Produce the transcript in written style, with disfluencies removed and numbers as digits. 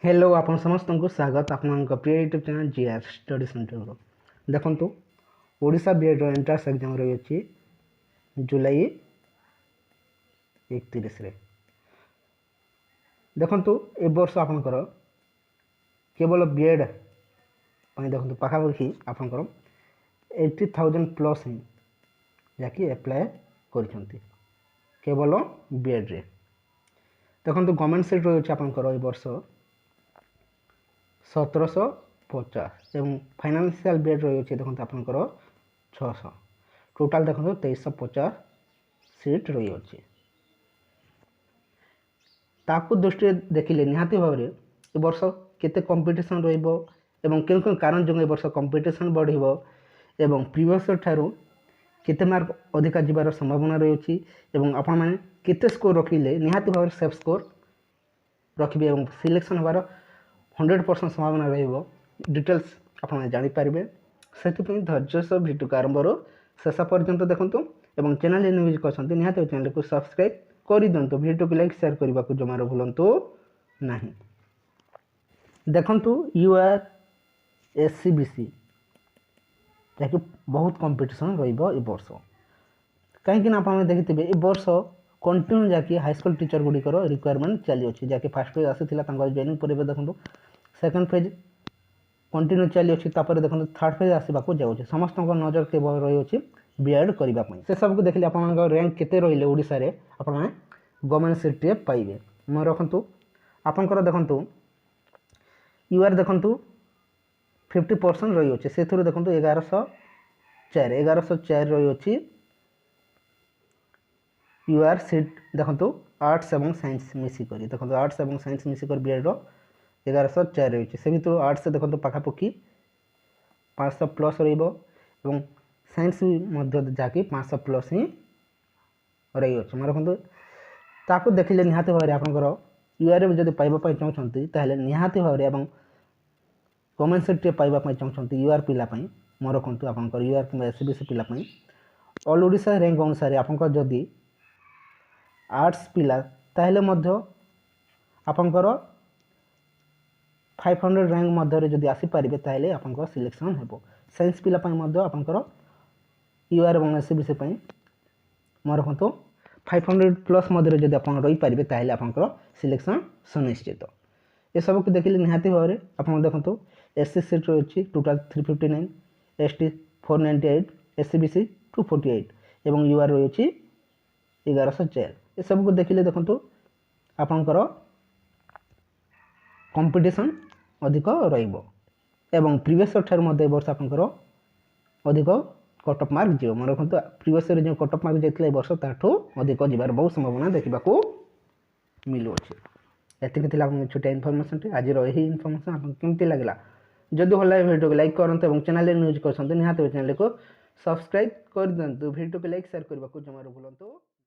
Hello आपण समस्त को स्वागत आपण प्रिय YouTube channel GR study centre को देखंतु ओडिशा बीएड रो एंट्रेंस एग्जाम रही अछि जुलाई 31 रे। देखंतु ए वर्ष आपनकर केवल बीएड पई देखंतु पाखापाखि आपनकर 80,000 प्लस ही जाकि अप्लाई करछंती केवल बीएड रे। देखंतु गवर्नमेंट सीट रही अछि आपनकर ए वर्ष 1750 एवं फाइनान्शियल बेड रही है देखो आपंकर 600 टोटाल देखो 2350 सीट रही अच्छे ताकू दृष्टि देखिले निहाती भाव में ए वर्ष केते कंपटीशन रहिबो क्यों कारण जो ए वर्ष कंपटीशन बढ़िबो एवं प्रीवियस ठारू केते मार्क अधिका जीवार संभावना रही अछि आपण माने केते स्कोर रखिले निहाती भाव सेफ स्कोर रखिबे एवं सिलेक्शन होबार 100% संभावना रहिबो डिटेल्स आपन जानि पारिबे सेति धैर्य सह वीडियो को आरंभ शेष पर्यंत देखंतु एवं चैनल न्यूज करछंती निहाते चैनल को सब्सक्राइब करि दंतु वीडियो को लाइक शेयर करबा को जमार भूलंतु नाही। देखंतु यूआर एससीबीसी जाकि बहुत कंपटीशन रहिबो ए वर्ष कहीं आपन देखिथिबे ए वर्ष कंटिन्यू जाकि हाई स्कूल टीचर गुड़िकर रिक्वायरमेंट चली अच्छी जहाँकि फास्ट फेज आसाला जॉइनिंग पर देखो सेकेंड फेज कंटिन्यू चली अच्छी देखो थर्ड फेज आसवाक जाऊँगी समस्त नजर केवल रही अच्छी बीएड करने से सबको देखिए आप रैंक केते रही ओडिशा रे आपण गवर्नमेंट सीट टे पाइबे मैं रखु आपंकर देखु यूआर देखु 50% रही अच्छे से देखो 1104 रही अच्छी यूआर सीट देखो आर्ट्स एवं साइंस मिसिक देखो आर्ट्स एवं साइंस मिसिक बीएड 1104 रही से भर आर्ट्स देखो पाखापाखि 500 प्लस रही साइंस जहाँकि 500 प्लस ही रही अच्छे मैं रखु ताकू देखिले निहाती भाव में आपंकर यूआर जब पाइबा चाहते ताहले निहाती भाव में गवर्नमेंट सीट टे पाइबा चाहते यूआर पिलापाई मैं रखु आपंकर यूआर कि एससीबीसी पिलापाई ऑल ओडिशा रैंक अनुसार आपंकर जदि आर्ट्स पिला ताहले मध्य आपंकर 500 रैंक मध्य जदि आसीपारे ताहले आपंकर सिलेक्शन हेबो साइंस पिला पई मध्य आपंकर यूआर और एससीबीसी पई मैं रखु 500 प्लस मध्य जदि आप रही पारे ताहले आपंकर सिलेक्शन सुनिश्चित ये सब को देखिले निहाती भाव में आप देखो एससी सीट रही टोटाल 359 एसटी 498 एससीबीसी 248 एवं यूआर रही 1104 ये सब को देखिले देखो आपंकर कंपटीशन अधिक रहिबो एवं प्रीवियस ठार मध्य वर्ष आपंकर अधिक कट ऑफ मार्क जीव मैं रखु प्रीवियस जो कट ऑफ मार्क जाइए वर्ष ताठू अधिक जीवार बहुत संभावना देखा मिलू अच्छे एतिक छोटिया इनफॉरमेशन आज यही इनफॉरमेशन आपको केमती लगला जदि भल लगे वीडियो को लाइक करते और चैनल न्यूज करते निहाती चैनल को सब्सक्राइब कर दिंतु वीडियो को लाइक शेयर करने को जमार भूलु।